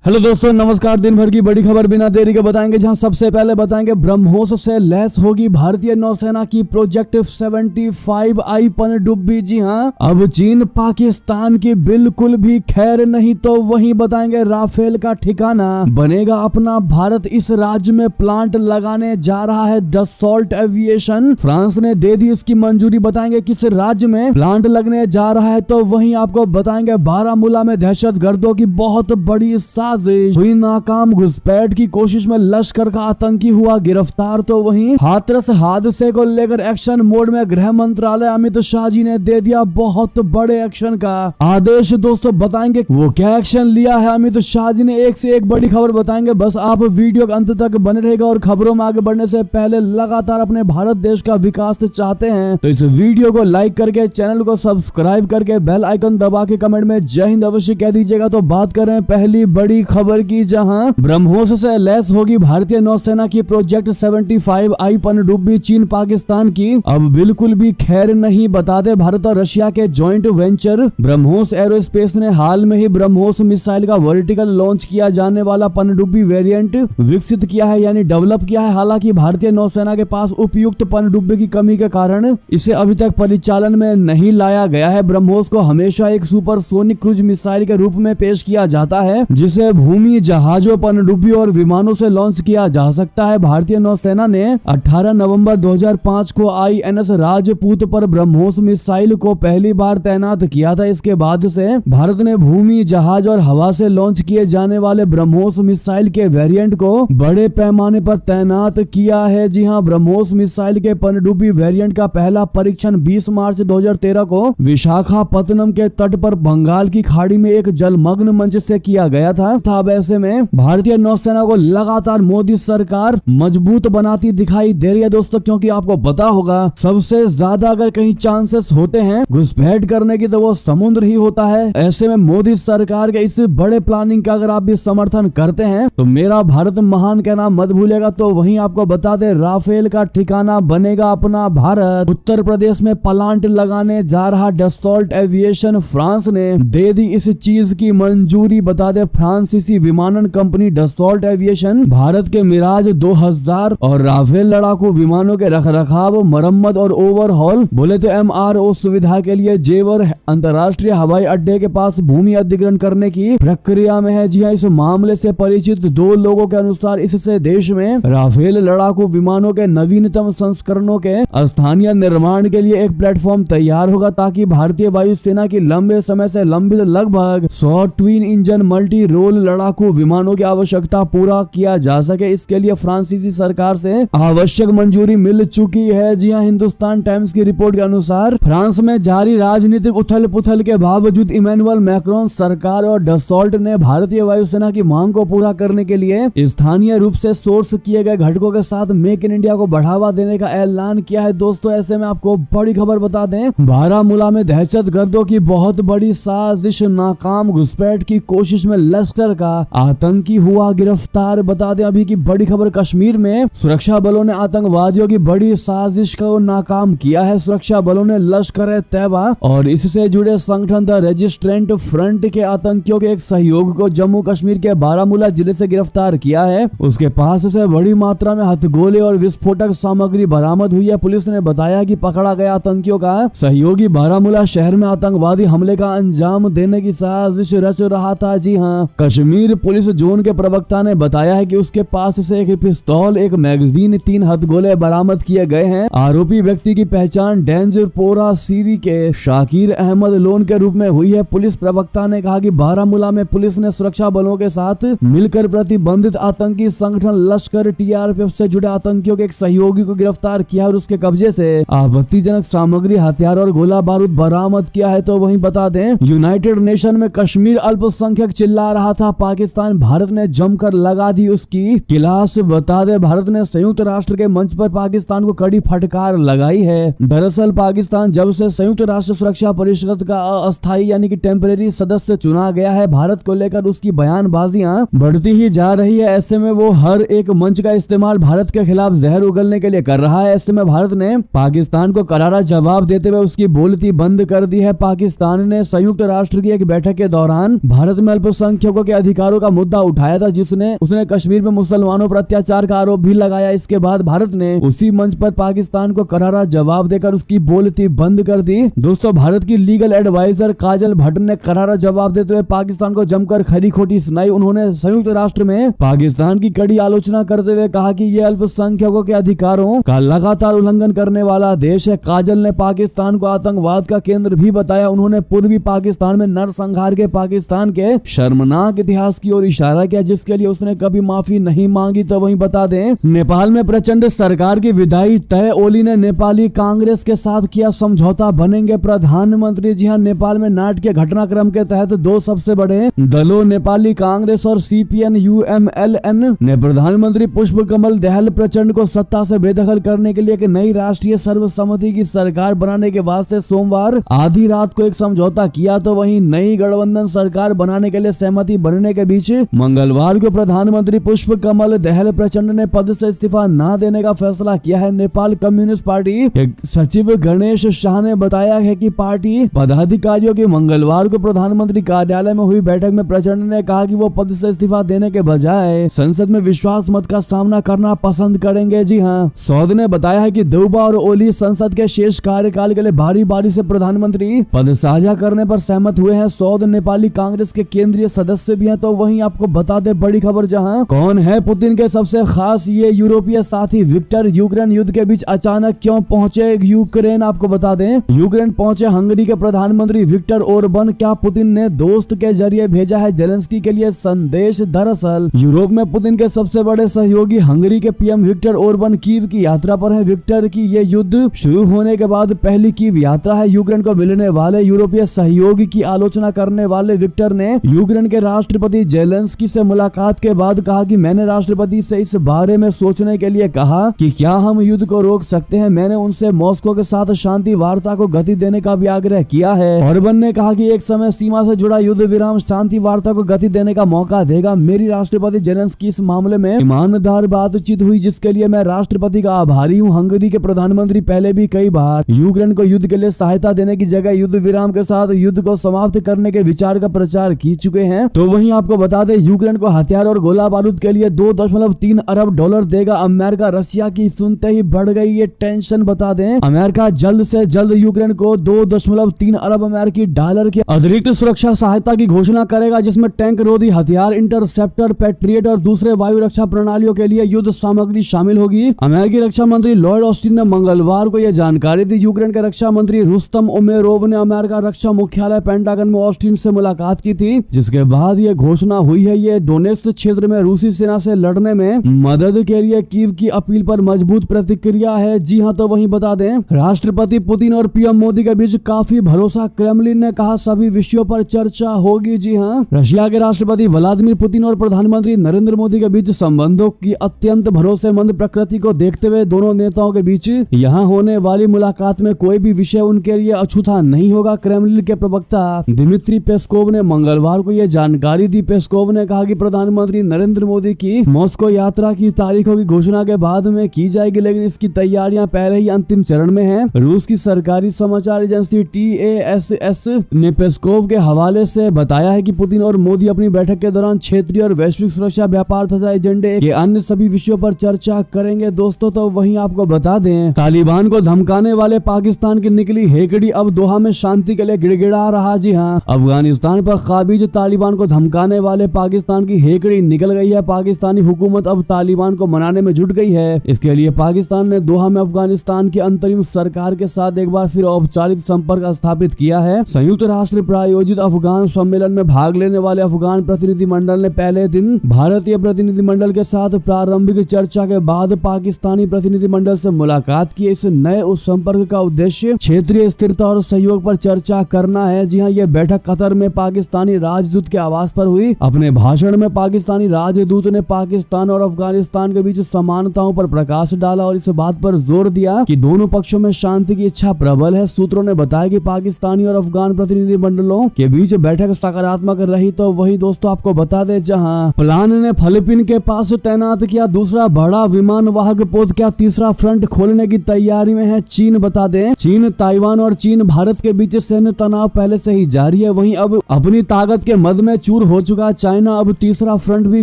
Hello दोस्तों, नमस्कार। दिन भर की बड़ी खबर बिना देरी के बताएंगे, जहां सबसे पहले बताएंगे ब्रह्मोस से लैस होगी भारतीय नौसेना की प्रोजेक्ट 75I पनडुब्बी। जी हां, अब चीन पाकिस्तान की बिल्कुल भी खैर नहीं। तो वहीं बताएंगे राफेल का ठिकाना बनेगा अपना भारत, इस राज्य में प्लांट लगाने जा रहा है डसॉल्ट एविएशन। फ्रांस ने दे दी इसकी मंजूरी। बताएंगे किस राज्य में प्लांट लगने जा रहा है। तो वहीं आपको बताएंगे बारामूला में दहशतगर्दों की बहुत बड़ी हुई नाकाम, घुसपैठ की कोशिश में लश्कर का आतंकी हुआ गिरफ्तार। तो वहीं हाथरस हादसे को लेकर एक्शन मोड में गृह मंत्रालय अमित शाह जी ने दे दिया बहुत बड़े एक्शन का आदेश। दोस्तों बताएंगे वो क्या एक्शन लिया है अमित शाह जी ने, एक से एक बड़ी खबर बताएंगे। बस आप वीडियो के अंत तक बने रहेगा। और खबरों में आगे बढ़ने से पहले लगातार अपने भारत देश का विकास चाहते हैं तो इस वीडियो को लाइक करके, चैनल को सब्सक्राइब करके, बेल आइकन दबा के कमेंट में जय हिंद अवश्य कह दीजिएगा। तो बात करें पहली बड़ी खबर की, जहां ब्रह्मोस से लैस होगी भारतीय नौसेना की प्रोजेक्ट 75I पनडुब्बी। चीन पाकिस्तान की अब बिल्कुल भी खैर नहीं। बता दे भारत और रशिया के जॉइंट वेंचर ब्रह्मोस एरोस्पेस ने हाल में ही ब्रह्मोस मिसाइल का वर्टिकल लॉन्च किया जाने वाला पनडुब्बी वेरिएंट विकसित किया है, यानी डेवलप किया है। हालांकि भारतीय नौसेना के पास उपयुक्त पनडुब्बी की कमी के कारण इसे अभी तक परिचालन में नहीं लाया गया है। ब्रह्मोस को हमेशा एक सुपरसोनिक क्रूज मिसाइल के रूप में पेश किया जाता है, जिसे भूमि जहाजों, पनडुब्बी और विमानों से लॉन्च किया जा सकता है। भारतीय नौसेना ने 18 नवंबर 2005 को INS राजपूत पर ब्रह्मोस मिसाइल को पहली बार तैनात किया था। इसके बाद से भारत ने भूमि जहाज और हवा से लॉन्च किए जाने वाले ब्रह्मोस मिसाइल के वेरिएंट को बड़े पैमाने पर तैनात किया है। जी हां, ब्रह्मोस मिसाइल के पनडुब्बी वेरिएंट का पहला परीक्षण 20 मार्च 2013 को विशाखापत्तनम के तट पर बंगाल की खाड़ी में एक जलमग्न मंच से किया गया था। अब ऐसे में भारतीय नौसेना को लगातार मोदी सरकार मजबूत बनाती दिखाई दे रही है दोस्तों, क्योंकि आपको पता होगा सबसे ज्यादा अगर कहीं चांसेस होते हैं घुसपैठ करने की तो वो समुद्र ही होता है। ऐसे में मोदी सरकार के इस बड़े प्लानिंग का अगर आप भी समर्थन करते हैं तो मेरा भारत महान कहना मत भूलेगा। तो वहीं आपको बता दे राफेल का ठिकाना बनेगा अपना भारत। उत्तर प्रदेश में प्लांट लगाने जा रहा डसॉल्ट एविएशन, फ्रांस ने दे दी इस चीज की मंजूरी। बता दे फ्रांसीसी विमानन कंपनी डसॉल्ट एविएशन भारत के मिराज 2000 और राफेल लड़ाकू विमानों के रखरखाव, मरम्मत और ओवरहॉल बोले तो MRO सुविधा के लिए जेवर अंतर्राष्ट्रीय हवाई अड्डे के पास भूमि अधिग्रहण करने की प्रक्रिया में है। जी हां, इस मामले से परिचित दो लोगों के अनुसार इससे देश में राफेल लड़ाकू विमानों के नवीनतम संस्करणों के स्थानीय निर्माण के लिए एक प्लेटफॉर्म तैयार होगा, ताकि भारतीय वायुसेना की लंबे समय से लंबित लगभग 100 ट्विन इंजन मल्टी रोल लड़ाकू विमानों की आवश्यकता पूरा किया जा सके। इसके लिए फ्रांसीसी सरकार से आवश्यक मंजूरी मिल चुकी है। जी हां, हिंदुस्तान टाइम्स की रिपोर्ट के अनुसार फ्रांस में जारी राजनीतिक उथल पुथल के बावजूद इमैनुअल मैक्रोन सरकार और डसॉल्ट ने भारतीय वायुसेना की मांग को पूरा करने के लिए स्थानीय रूप से सोर्स किए गए घटकों के साथ मेक इन इंडिया को बढ़ावा देने का ऐलान किया है। दोस्तों ऐसे में आपको बड़ी खबर बता दें, बारामूला में दहशतगर्दों की बहुत बड़ी साजिश नाकाम, घुसपैठ की कोशिश में लश्कर का आतंकी हुआ गिरफ्तार। बता दें अभी की बड़ी खबर, कश्मीर में सुरक्षा बलों ने आतंकवादियों की बड़ी साजिश को नाकाम किया है। सुरक्षा बलों ने लश्कर तैयबा और इससे जुड़े संगठन द रेजिस्टेंट फ्रंट के आतंकियों के एक सहयोग को जम्मू कश्मीर के बारामूला जिले से गिरफ्तार किया है। उसके पास से बड़ी मात्रा में हथगोले और विस्फोटक सामग्री बरामद हुई है। पुलिस ने बताया कि पकड़ा गया आतंकियों का सहयोगी बारामूला शहर में आतंकवादी हमले का अंजाम देने की साजिश रच रहा था। जी हाँ, कश्मीर पुलिस जोन के प्रवक्ता ने बताया है कि उसके पास से एक पिस्तौल, एक मैगजीन, 3 हथगोले बरामद किए गए हैं। आरोपी व्यक्ति की पहचान डेंजरपोरा सीरी के शाकिर अहमद लोन के रूप में हुई है। पुलिस प्रवक्ता ने कहा कि बारामूला में पुलिस ने सुरक्षा बलों के साथ मिलकर प्रतिबंधित आतंकी संगठन लश्कर TRPF से जुड़े आतंकियों के एक सहयोगी को गिरफ्तार किया और उसके कब्जे से आपत्तिजनक सामग्री, हथियार और गोला बारूद बरामद किया है। तो वहीं बता दें यूनाइटेड नेशन में कश्मीर अल्पसंख्यक चिल्ला रहा था पाकिस्तान, भारत ने जमकर लगा दी उसकी क्लास। बता दे भारत ने संयुक्त राष्ट्र के मंच पर पाकिस्तान को कड़ी फटकार लगाई है। दरअसल पाकिस्तान जब से संयुक्त राष्ट्र सुरक्षा परिषद का अस्थायी यानी कि टेम्परेरी सदस्य चुना गया है, भारत को लेकर उसकी बयानबाजियां बढ़ती ही जा रही है। ऐसे में वो हर एक मंच का इस्तेमाल भारत के खिलाफ जहर उगलने के लिए कर रहा है। ऐसे में भारत ने पाकिस्तान को करारा जवाब देते हुए उसकी बोलती बंद कर दी है। पाकिस्तान ने संयुक्त राष्ट्र की एक बैठक के दौरान भारत में अल्पसंख्यकों के के अधिकारों का मुद्दा उठाया था, जिसने उसने कश्मीर में मुसलमानों पर अत्याचार का आरोप भी लगाया। इसके बाद भारत ने उसी मंच पर पाकिस्तान को करारा जवाब देकर उसकी बोलती बंद कर दी। दोस्तों, भारत की लीगल एडवाइजर काजल भट्ट ने करारा जवाब देते हुए पाकिस्तान को जमकर खरी खोटी सुनाई। उन्होंने संयुक्त राष्ट्र में पाकिस्तान की कड़ी आलोचना करते हुए कहा कि ये अल्पसंख्यकों के अधिकारों का लगातार उल्लंघन करने वाला देश है। काजल ने पाकिस्तान को आतंकवाद का केंद्र भी बताया। उन्होंने पूर्वी पाकिस्तान में नरसंहार के पाकिस्तान के शर्मनाक इतिहास की ओर इशारा किया, जिसके लिए उसने कभी माफी नहीं मांगी। तो वहीं बता दें, नेपाल में प्रचंड सरकार की विदाई तय। ओली ने नेपाली कांग्रेस के साथ किया समझौता, बनेंगे प्रधानमंत्री। जी हां, नेपाल में नाटकीय घटनाक्रम के तहत दो सबसे बड़े दलों नेपाली कांग्रेस और सीपीएन UMLN ने प्रधानमंत्री पुष्प कमल दहल प्रचंड को सत्ता से बेदखल करने के लिए एक नई राष्ट्रीय सर्वसम्मति की सरकार बनाने के वास्ते सोमवार आधी रात को एक समझौता किया। तो वहीं नई गठबंधन सरकार बनाने के लिए सहमति बनने के बीच मंगलवार को प्रधानमंत्री पुष्प कमल दहल प्रचंड ने पद से इस्तीफा न देने का फैसला किया है। नेपाल कम्युनिस्ट पार्टी के सचिव गणेश शाह ने बताया है कि पार्टी पदाधिकारियों की मंगलवार को प्रधानमंत्री कार्यालय में हुई बैठक में प्रचंड ने कहा कि वो पद से इस्तीफा देने के बजाय संसद में विश्वास मत का सामना करना पसंद करेंगे। जी हां, सौद ने बताया है कि देउबा और ओली संसद के शेष कार्यकाल के लिए बारी बारी से प्रधानमंत्री पद साझा करने पर सहमत हुए हैं। सौद नेपाली कांग्रेस के केंद्रीय सदस्य भी हैं। तो वहीं आपको बता दे बड़ी खबर, जहां कौन है पुतिन के सबसे खास ये यूरोपीय साथी विक्टर। यूक्रेन युद्ध के बीच अचानक क्यों पहुंचे यूक्रेन, आपको बता दें, यूक्रेन पहुंचे हंगरी के प्रधानमंत्री विक्टर ओरबन। क्या पुतिन ने दोस्त के जरिए भेजा है जेलेंस्की के लिए संदेश? दरअसल यूरोप में पुतिन के सबसे बड़े सहयोगी हंगरी के पीएम विक्टर ओरबन कीव की यात्रा पर है। विक्टर की ये युद्ध शुरू होने के बाद पहली कीव यात्रा है। यूक्रेन को मिलने वाले यूरोपीय सहयोग की आलोचना करने वाले विक्टर ने यूक्रेन के राष्ट्रपति जेलेंस्की से मुलाकात के बाद कहा कि मैंने राष्ट्रपति से इस बारे में सोचने के लिए कहा कि क्या हम युद्ध को रोक सकते हैं। मैंने उनसे मॉस्को के साथ शांति वार्ता को गति देने का भी आग्रह किया है। ओरबन ने कहा कि एक समय सीमा से जुड़ा युद्ध विराम शांति वार्ता को गति देने का मौका देगा। मेरी राष्ट्रपति जेलेंस्की इस मामले में ईमानदार बातचीत हुई, जिसके लिए मैं राष्ट्रपति का आभारी हूँ। हंगरी के प्रधानमंत्री पहले भी कई बार यूक्रेन को युद्ध के लिए सहायता देने की जगह युद्ध विराम के साथ युद्ध को समाप्त करने के विचार का प्रचार की चुके हैं। तो वहीं आपको बता दें, यूक्रेन को हथियार और गोला बारूद के लिए $2.3 अरब देगा अमेरिका। रशिया की सुनते ही बढ़ गई ये टेंशन। बता दें, अमेरिका जल्द से जल्द यूक्रेन को $2.3 अरब अमेरिकी डॉलर की अतिरिक्त सुरक्षा सहायता की घोषणा करेगा, जिसमें टैंक रोधी हथियार, इंटरसेप्टर, पैट्रियट और दूसरे वायु रक्षा प्रणालियों के लिए युद्ध सामग्री शामिल होगी। अमेरिकी रक्षा मंत्री लॉयड ऑस्टिन ने मंगलवार को यह जानकारी दी। यूक्रेन के रक्षा मंत्री रुस्तम उमेरोव ने अमेरिका रक्षा मुख्यालय पेंटागन में ऑस्टिन से मुलाकात की थी, जिसके बाद ये घोषणा हुई है। ये डोनेट्स्क क्षेत्र में रूसी सेना से लड़ने में मदद के लिए कीव की अपील पर मजबूत प्रतिक्रिया है। जी हां, तो वहीं बता दें, राष्ट्रपति पुतिन और पीएम मोदी के बीच काफी भरोसा। क्रेमलिन ने कहा सभी विषयों पर चर्चा होगी। जी हां, रशिया के राष्ट्रपति व्लादिमीर पुतिन और प्रधानमंत्री नरेंद्र मोदी के बीच संबंधों की अत्यंत भरोसेमंद प्रकृति को देखते हुए दोनों नेताओं के बीच यहां होने वाली मुलाकात में कोई भी विषय उनके लिए अछूता नहीं होगा। क्रेमलिन के प्रवक्ता दिमित्री पेस्कोव ने मंगलवार को यह जानकारी दी। पेस्कोव ने कहा कि प्रधानमंत्री नरेंद्र मोदी की मॉस्को यात्रा की तारीखों की घोषणा के बाद में की जाएगी, लेकिन इसकी तैयारियां पहले ही अंतिम चरण में हैं। रूस की सरकारी समाचार एजेंसी TASS ने पेस्कोव के हवाले से बताया है कि पुतिन और मोदी अपनी बैठक के दौरान क्षेत्रीय और वैश्विक सुरक्षा, व्यापार तथा एजेंडे के अन्य सभी विषयों पर चर्चा करेंगे। दोस्तों, तो वहीं आपको बता दें, तालिबान को धमकाने वाले पाकिस्तान की निकली हेकड़ी अब दोहा में शांति के लिए गिड़गिड़ा रहा। जी हां, अफगानिस्तान पर काबिज तालिबान को धमकाने वाले पाकिस्तान की हेकड़ी निकल गई है। पाकिस्तानी हुकूमत अब तालिबान को मनाने में जुट गई है। इसके लिए पाकिस्तान ने दोहा में अफगानिस्तान की अंतरिम सरकार के साथ एक बार फिर औपचारिक संपर्क स्थापित किया है। संयुक्त राष्ट्र प्रायोजित अफगान सम्मेलन में भाग लेने वाले अफगान प्रतिनिधिमंडल ने पहले दिन भारतीय प्रतिनिधिमंडल के साथ प्रारंभिक चर्चा के बाद पाकिस्तानी प्रतिनिधिमंडल से मुलाकात की। इस नए उस संपर्क का उद्देश्य क्षेत्रीय स्थिरता और सहयोग पर चर्चा करना है। जी हां, यह बैठक कतर में पाकिस्तानी राजदूत के आवास पर हुई। अपने भाषण में पाकिस्तानी राजदूत ने पाकिस्तान और अफगानिस्तान के बीच समानताओं पर प्रकाश डाला और इस बात पर जोर दिया कि दोनों पक्षों में शांति की इच्छा प्रबल है। सूत्रों ने बताया कि पाकिस्तानी और अफगान प्रतिनिधिमंडलों के बीच बैठक सकारात्मक रही। तो वही दोस्तों आपको बता दे, जहां प्लान ने फिलीपीन के पास तैनात किया दूसरा बड़ा विमान वाहक पोत, क्या तीसरा फ्रंट खोलने की तैयारी में है चीन। बता दें, चीन, ताइवान और चीन भारत के बीच सैन्य तनाव पहले से ही जारी है। वहीं अब अपनी ताकत के मद में चूर दूर हो चुका चाइना अब तीसरा फ्रंट भी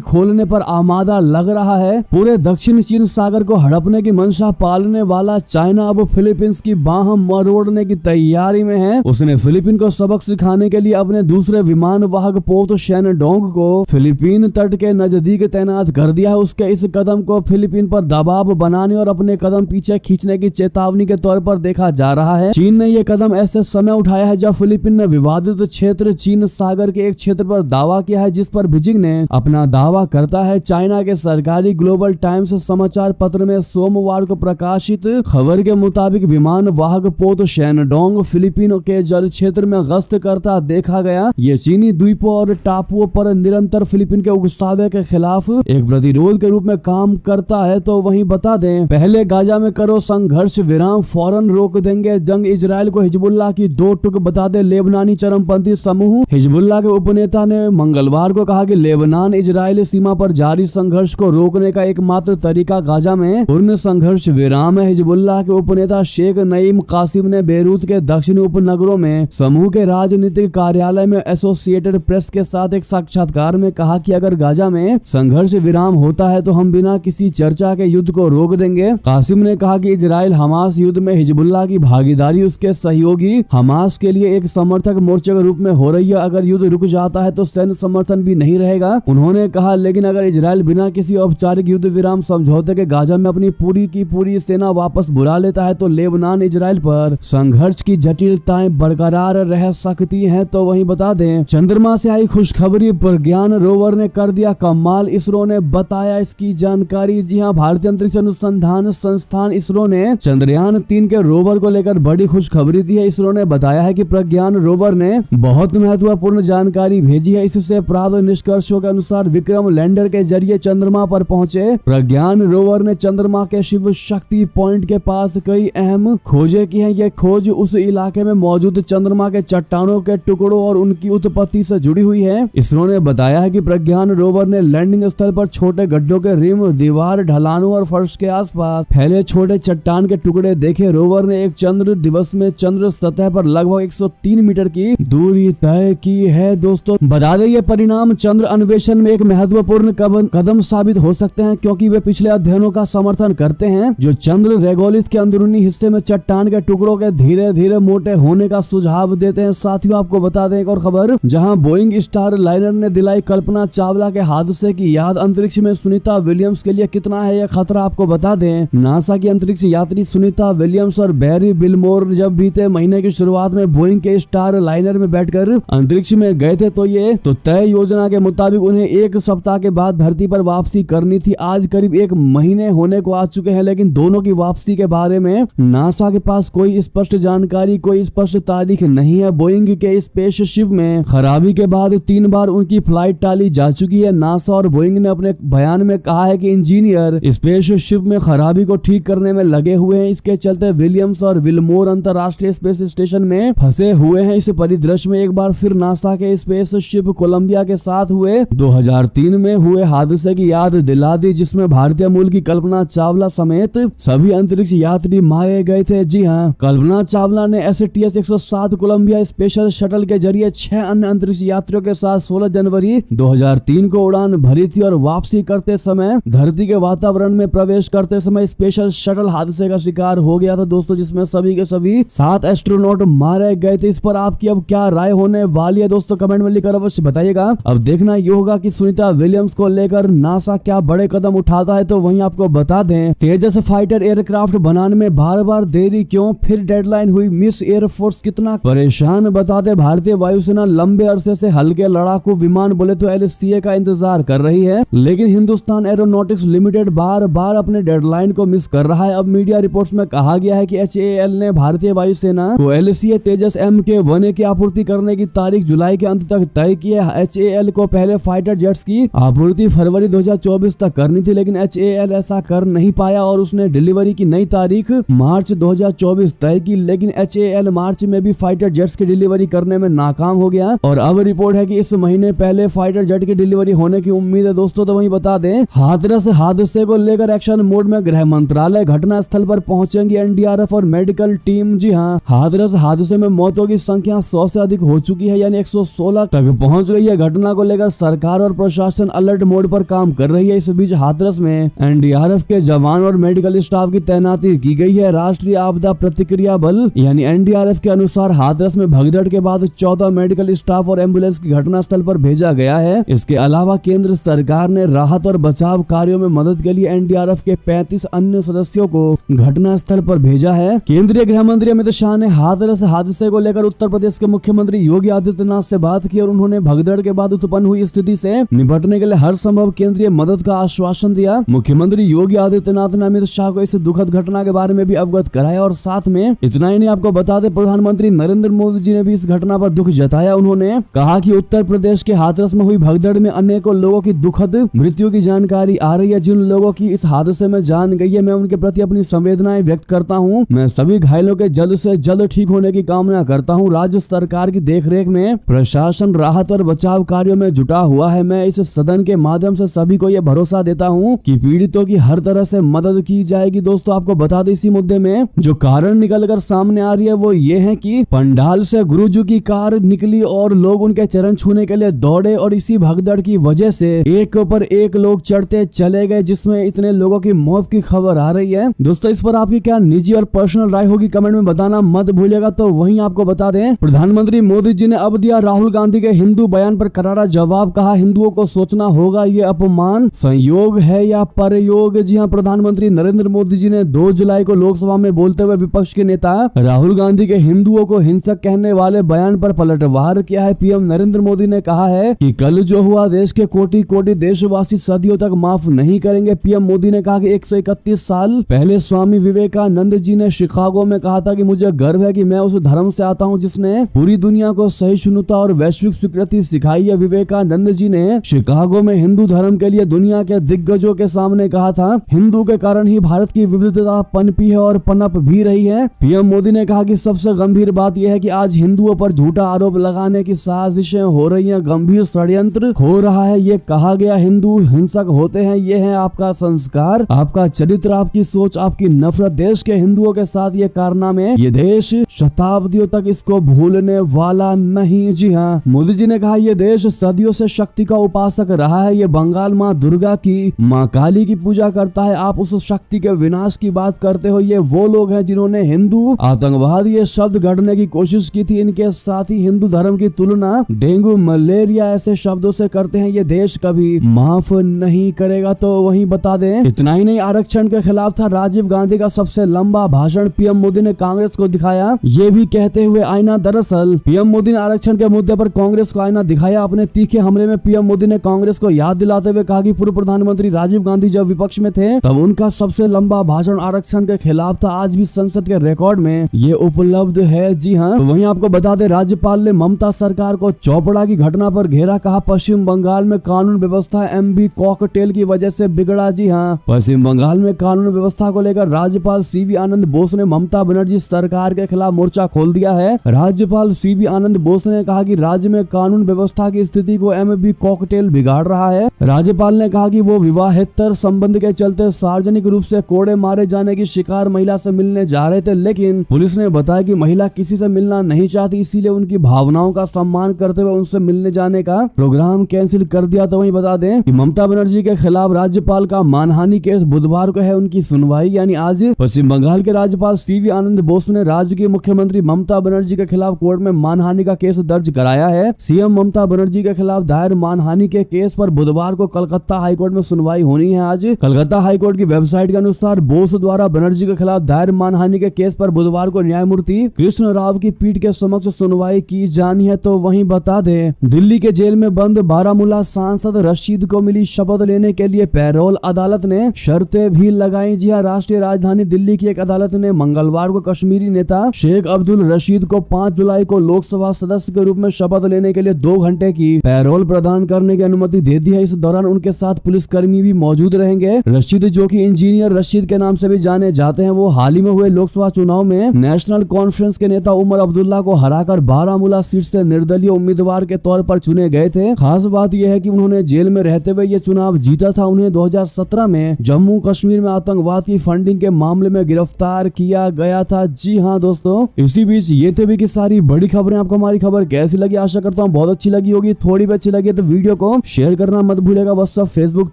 खोलने पर आमादा लग रहा है। पूरे दक्षिण चीन सागर को हड़पने की मंशा पालने वाला चाइना अब फिलीपींस की बाह मरोड़ने की तैयारी में है। उसने फिलीपीन को सबक सिखाने के लिए अपने दूसरे विमान वाहक पोत शेनडोंग को फिलीपीन तट के नजदीक तैनात कर दिया है। उसके इस कदम को फिलीपीन पर दबाव बनाने और अपने कदम पीछे खींचने की चेतावनी के तौर पर देखा जा रहा है। चीन ने यह कदम ऐसे समय उठाया है जब फिलीपीन ने विवादित क्षेत्र चीन सागर के एक क्षेत्र पर दावा किया है, जिस पर बीजिंग ने अपना दावा करता है। चाइना के सरकारी ग्लोबल टाइम्स समाचार पत्र में सोमवार को प्रकाशित खबर के मुताबिक विमान वाहक पोत शेनडोंग फिलीपीन के जल क्षेत्र में गश्त करता देखा गया। ये चीनी द्वीपों और टापुओं पर निरंतर फिलीपीन के उकसावे के खिलाफ एक प्रतिरोध के रूप में काम करता है। तो वहीं बता दें, पहले गाजा में करो संघर्ष विराम, फौरन रोक देंगे जंग, इजराइल को हिजबुल्लाह की दो टुक बता दे लेबनानी चरमपंथी समूह। हिजबुल्लाह के उपनेता ने मंगलवार को कहा कि लेबनान इजराइल सीमा पर जारी संघर्ष को रोकने का एकमात्र तरीका गाजा में पूर्ण संघर्ष विराम है। हिजबुल्लाह के उपनेता शेख नईम कासिम ने बेरूत के दक्षिणी उपनगरों में समूह के राजनीतिक कार्यालय में एसोसिएटेड प्रेस के साथ एक साक्षात्कार में कहा कि अगर गाजा में संघर्ष विराम होता है तो हम बिना किसी चर्चा के युद्ध को रोक देंगे। कासिम ने कहा कि इजराइल हमास युद्ध में हिजबुल्लाह की भागीदारी उसके सहयोगी हमास के लिए एक समर्थक मोर्चे के रूप में हो रही है। अगर युद्ध रुक जाता है तो सैन्य समर्थन भी नहीं रहेगा। उन्होंने कहा, लेकिन अगर इजराइल बिना किसी औपचारिक युद्ध विराम समझौते के गाजा में अपनी पूरी की पूरी सेना वापस बुला लेता है तो लेबनान इजराइल पर संघर्ष की जटिलताएं बरकरार रह सकती हैं। तो वहीं बता दें, चंद्रमा से आई खुशखबरी, प्रज्ञान रोवर ने कर दिया कमाल, इसरो ने बताया इसकी जानकारी। जी हां, भारतीय अंतरिक्ष अनुसंधान संस्थान इसरो ने चंद्रयान 3 के रोवर को लेकर बड़ी खुशखबरी दी है। इसरो ने बताया है कि प्रज्ञान रोवर ने बहुत महत्वपूर्ण जानकारी भेजी है। इससे प्राप्त निष्कर्षों के अनुसार विक्रम लैंडर के जरिए चंद्रमा पर पहुंचे प्रज्ञान रोवर ने चंद्रमा के शिव शक्ति पॉइंट के पास कई अहम खोजें की हैं। ये खोज उस इलाके में मौजूद चंद्रमा के चट्टानों के टुकड़ों और उनकी उत्पत्ति से जुड़ी हुई है। इसरो ने बताया है कि प्रज्ञान रोवर ने लैंडिंग स्थल पर छोटे गड्ढों के रिम, दीवार, ढलानों और फर्श के आसपास फैले छोटे चट्टान के टुकड़े देखे। रोवर ने एक चंद्र दिवस में चंद्र सतह पर लगभग 103 मीटर की दूरी तय की है। दोस्तों बता दें, ये परिणाम चंद्र अन्वेषण में एक महत्वपूर्ण कदम साबित हो सकते हैं, क्योंकि वे पिछले अध्ययनों का समर्थन करते हैं जो चंद्र रेगोलिथ के अंदरूनी हिस्से में चट्टान के टुकड़ों के धीरे धीरे मोटे होने का सुझाव देते हैं। साथियों आपको बता दें एक और खबर, जहां बोइंग स्टार लाइनर ने दिलाई कल्पना चावला के हादसे की याद। अंतरिक्ष में सुनीता विलियम्स के लिए कितना है यह खतरा, आपको बता दें, नासा की अंतरिक्ष यात्री सुनीता विलियम्स और बैरी बिलमोर जब बीते महीने की शुरुआत में बोइंग के स्टार लाइनर में बैठकर अंतरिक्ष में गए थे तो तय योजना के मुताबिक उन्हें एक सप्ताह के बाद धरती पर वापसी करनी थी। आज करीब एक महीने होने को आ चुके हैं, लेकिन दोनों की वापसी के बारे में नासा के पास कोई स्पष्ट जानकारी, कोई स्पष्ट तारीख नहीं है। बोइंग के स्पेसशिप में खराबी के बाद 3 बार उनकी फ्लाइट टाली जा चुकी है। नासा और बोइंग ने अपने बयान में कहा है कि इंजीनियर स्पेसशिप में खराबी को ठीक करने में लगे हुए हैं। इसके चलते विलियम्स और विलमोर अंतरराष्ट्रीय स्पेस स्टेशन में फंसे हुए हैं। इस परिदृश्य में एक बार फिर नासा के स्पेसशिप कोलंबिया के साथ हुए 2003 में हुए हादसे की याद दिला दी, जिसमें भारतीय मूल की कल्पना चावला समेत सभी अंतरिक्ष यात्री मारे गए थे। जी हां, कल्पना चावला ने STS 107 कोलंबिया स्पेशल शटल के जरिए 6 अन्य अंतरिक्ष यात्रियों के साथ 16 जनवरी 2003 को उड़ान भरी थी और वापसी करते समय धरती के वातावरण में प्रवेश करते समय स्पेशल शटल हादसे का शिकार हो गया था दोस्तों, जिसमें सभी के सभी 7 एस्ट्रोनॉट मारे गए थे। इस पर आपकी अब क्या राय होने वाली है दोस्तों, कमेंट में लिखकर अवश्य बताइएगा। अब देखना ये होगा कि सुनीता विलियम्स को लेकर नासा क्या बड़े कदम उठाता है। तो वहीं आपको बता दें, तेजस फाइटर एयरक्राफ्ट बनाने में बार बार देरी क्यों, फिर डेडलाइन हुई मिस एयरफोर्स कितना परेशान। बता दें, भारतीय वायुसेना लंबे अरसे से हल्के लड़ाकू विमान बोले तो LCA का इंतजार कर रही है, लेकिन हिंदुस्तान एरोनॉटिक्स लिमिटेड बार बार अपने डेडलाइन को मिस कर रहा है। अब मीडिया रिपोर्ट्स में कहा गया है कि HAL ने भारतीय वायुसेना को LCA तेजस MK-1A की आपूर्ति करने की तारीख जुलाई के अंत तक तय की है। HAL को पहले फाइटर जेट्स की आपूर्ति फरवरी 2024 तक करनी थी, लेकिन HAL ऐसा कर नहीं पाया और उसने डिलीवरी की नई तारीख मार्च 2024 तय की, लेकिन HAL मार्च में भी फाइटर जेट्स की डिलीवरी करने में नाकाम हो गया और अब रिपोर्ट है कि इस महीने पहले फाइटर जेट की डिलीवरी होने की उम्मीद है दोस्तों। तो वहीं बता दें, हाथरस हादसे को लेकर एक्शन मोड में गृह मंत्रालय, घटना स्थल पर पहुंचेंगी NDRF और मेडिकल टीम। जी हां, हाथरस हादसे में मौतों की संख्या 100 से अधिक हो चुकी है, यानी 116 तक पहुंच पहुंच गई है। घटना को लेकर सरकार और प्रशासन अलर्ट मोड पर काम कर रही है। इस बीच हाथरस में एनडीआरएफ के जवान और मेडिकल स्टाफ की तैनाती की गई है। राष्ट्रीय आपदा प्रतिक्रिया बल यानी एनडीआरएफ के अनुसार हाथरस में भगदड़ के बाद 14 मेडिकल स्टाफ और एम्बुलेंस की घटनास्थल पर भेजा गया है। इसके अलावा केंद्र सरकार ने राहत और बचाव कार्यों में मदद के लिए एनडीआरएफ के 35 अन्य सदस्यों को घटनास्थल पर भेजा है। केंद्रीय गृह मंत्री अमित शाह ने हाथरस हादसे को लेकर उत्तर प्रदेश के मुख्यमंत्री योगी आदित्यनाथ से बात की और उन्होंने भगदड़ के बाद उत्पन्न हुई स्थिति से निपटने के लिए हर संभव केंद्रीय मदद का आश्वासन दिया। मुख्यमंत्री योगी आदित्यनाथ ने अमित शाह को इस दुखद घटना के बारे में भी अवगत कराया और साथ में इतना ही नहीं, आपको बता दें प्रधानमंत्री नरेंद्र मोदी जी ने भी इस घटना पर दुख जताया। उन्होंने कहा कि उत्तर प्रदेश के हाथरस में हुई भगदड़ में अनेकों लोगों की दुखद मृत्यु की जानकारी आ रही है। जिन लोगों की इस हादसे में जान गई है, मैं उनके प्रति अपनी संवेदनाएं व्यक्त करता हूं। मैं सभी घायलों के जल्द से जल्द ठीक होने की कामना करता हूं। राज्य सरकार की देखरेख में प्रशासन राहत और बचाव कार्यों में जुटा हुआ है। मैं इस सदन के माध्यम से सभी को यह भरोसा देता हूं कि पीड़ितों की हर तरह से मदद की जाएगी। दोस्तों आपको बता दें, इसी मुद्दे में जो कारण निकलकर सामने आ रही है वो ये है कि पंडाल से गुरुजी की कार निकली और लोग उनके चरण छूने के लिए दौड़े और इसी भगदड़ की वजह से एक ऊपर एक लोग चढ़ते चले गए, जिसमें इतने लोगों की मौत की खबर आ रही है। दोस्तों इस पर आपकी क्या निजी और पर्सनल राय होगी कमेंट में बताना मत भूलिएगा। तो वहीं आपको बता दें, प्रधानमंत्री मोदी जी ने अब दिया राहुल गांधी के हिंदू बयान पर करारा जवाब। कहा हिंदुओं को सोचना होगा ये अपमान संयोग है या परयोग। जी हां, प्रधानमंत्री नरेंद्र मोदी जी ने 2 जुलाई को लोकसभा में बोलते हुए विपक्ष के नेता राहुल गांधी के हिंदुओं को हिंसक कहने वाले बयान पर पलटवार किया है। पीएम नरेंद्र मोदी ने कहा है कि कल जो हुआ देश के कोटि कोटि देशवासी सदियों तक माफ नहीं करेंगे। पीएम मोदी ने कहा कि 131 साल पहले स्वामी विवेकानंद जी ने शिकागो में कहा था कि मुझे गर्व है कि मैं उस धर्म से आता हूं जिसने पूरी दुनिया को सहिष्णुता और वैश्विक स्वीकृति सिखाई है। विवेकानंद जी ने शिकागो में हिंदू धर्म के लिए दुनिया के दिग्गजों के सामने कहा था, हिंदू के कारण ही भारत की विविधता पनपी है और पनप भी रही है। पीएम मोदी ने कहा कि सबसे गंभीर बात यह है कि आज हिंदुओं पर झूठा आरोप लगाने की साजिशें हो रही हैं, गंभीर षड्यंत्र हो रहा है। ये कहा गया हिंदू हिंसक होते हैं, ये है आपका संस्कार, आपका चरित्र, आपकी सोच, आपकी नफरत। देश के हिंदुओं के साथ ये कारनामे, ये देश शताब्दियों तक इसको भूलने वाला नहीं। जी हाँ, मोदी जी ने कहा ये देश सदियों से शक्ति का उपासक रहा है। ये बंगाल माँ दुर्गा की, माँ काली की पूजा करता है। आप उस शक्ति के विनाश की बात करते हो। ये वो लोग हैं जिन्होंने हिंदू आतंकवाद ये शब्द गढ़ने की कोशिश की थी। इनके साथ ही हिंदू धर्म की तुलना डेंगू मलेरिया ऐसे शब्दों से करते हैं। ये देश कभी माफ नहीं करेगा। तो वहीं बता दें, इतना ही नहीं, आरक्षण के खिलाफ था राजीव गांधी का सबसे लंबा भाषण। पीएम मोदी ने कांग्रेस को दिखाया ये भी कहते हुए आईना। दरअसल पीएम मोदी ने आरक्षण के मुद्दे पर कांग्रेस को आईना दिखाया। अपने तीखे हमले में पीएम मोदी ने कांग्रेस को याद दिलाते हुए कहा कि पूर्व प्रधानमंत्री राजीव गांधी जब विपक्ष में थे तब उनका सबसे लंबा भाषण आरक्षण के खिलाफ था। आज भी संसद के रिकॉर्ड में ये उपलब्ध है। जी हाँ, तो वहीं आपको बता दें, राज्यपाल ने ममता सरकार को चौपड़ा की घटना पर घेरा। कहा पश्चिम बंगाल में कानून व्यवस्था एमबी कॉकटेल की वजह से बिगड़ा। जी हाँ, पश्चिम बंगाल में कानून व्यवस्था को लेकर राज्यपाल सीवी आनंद बोस ने ममता बनर्जी सरकार के खिलाफ मोर्चा खोल दिया है। राज्यपाल सीवी आनंद बोस ने कहा कि राज्य में कानून व्यवस्था की स्थिति को एमबी कॉकटेल बिगाड़ रहा है। राज्यपाल ने कहा कि वो विवाहेतर संबंध के चलते सार्वजनिक रूप से कोड़े मारे जाने की शिकार महिला से मिलने जा रहे थे, लेकिन पुलिस ने बताया कि महिला किसी से मिलना नहीं चाहती, इसीलिए उनकी भावनाओं का सम्मान करते हुए उनसे मिलने जाने का प्रोग्राम कैंसिल कर दिया। तो वहीं बता दें कि ममता बनर्जी के खिलाफ राज्यपाल का मानहानि केस बुधवार को है उनकी सुनवाई, यानी आज पश्चिम बंगाल के राज्यपाल सीवी आनंद बोस ने राज्य की मुख्यमंत्री ममता बनर्जी के खिलाफ कोर्ट में मानहानि का केस दर्ज कराया है। सीएम ममता बनर्जी के खिलाफ दायर मानहानि के केस पर बुधवार को कलकत्ता हाईकोर्ट में सुनवाई होनी है। आज कलकत्ता हाईकोर्ट की वेबसाइट के अनुसार बोस द्वारा बनर्जी के खिलाफ दायर मानहानि के केस पर बुधवार को न्यायमूर्ति कृष्ण राव की पीठ के समक्ष सुनवाई की जानी है। तो वहीं बता दें, दिल्ली के जेल में बंद बारामूला सांसद रशीद को मिली शपथ लेने के लिए पैरोल। अदालत ने शर्तें भी लगाई। जी हां, राष्ट्रीय राजधानी दिल्ली की एक अदालत ने मंगलवार को कश्मीरी नेता शेख अब्दुल रशीद को 5 जुलाई को लोकसभा सदस्य के रूप में शपथ लेने के लिए 2 घंटे की पैरोल प्रदान करने की अनुमति दे दी है। इस दौरान उनके साथ पुलिसकर्मी भी मौजूद रहेंगे। रशीद, जो कि इंजीनियर रशीद के नाम से भी जाने जाते हैं, वो हाल ही में हुए लोकसभा चुनाव में नेशनल कॉन्फ्रेंस के नेता उमर अब्दुल्ला को हराकर बारामूला सीट से निर्दलीय उम्मीदवार के तौर पर चुने गए थे। खास बात यह है कि उन्होंने जेल में रहते हुए ये चुनाव जीता था। उन्हें 2017 में जम्मू कश्मीर में आतंकवाद की फंडिंग के मामले में गिरफ्तार किया गया था। जी हाँ दोस्तों, इसी बीच ये थे भी की सारी बड़ी खबरें। आपको हमारी खबर कैसी लगी? आशा करता हूँ बहुत अच्छी लगी होगी, थोड़ी भी अच्छी लगी तो वीडियो को शेयर करना मत भूलेगा व्हाट्सएप, फेसबुक,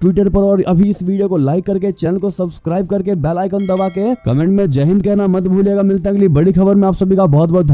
ट्विटर पर। और अभी इस वीडियो को लाइक करके चैनल को सब्सक्राइब करके बेल आइकन दबा के कमेंट में जय हिंद कहना मत भूलिएगा। मिलता है अगली बड़ी खबर में, आप सभी का बहुत बहुत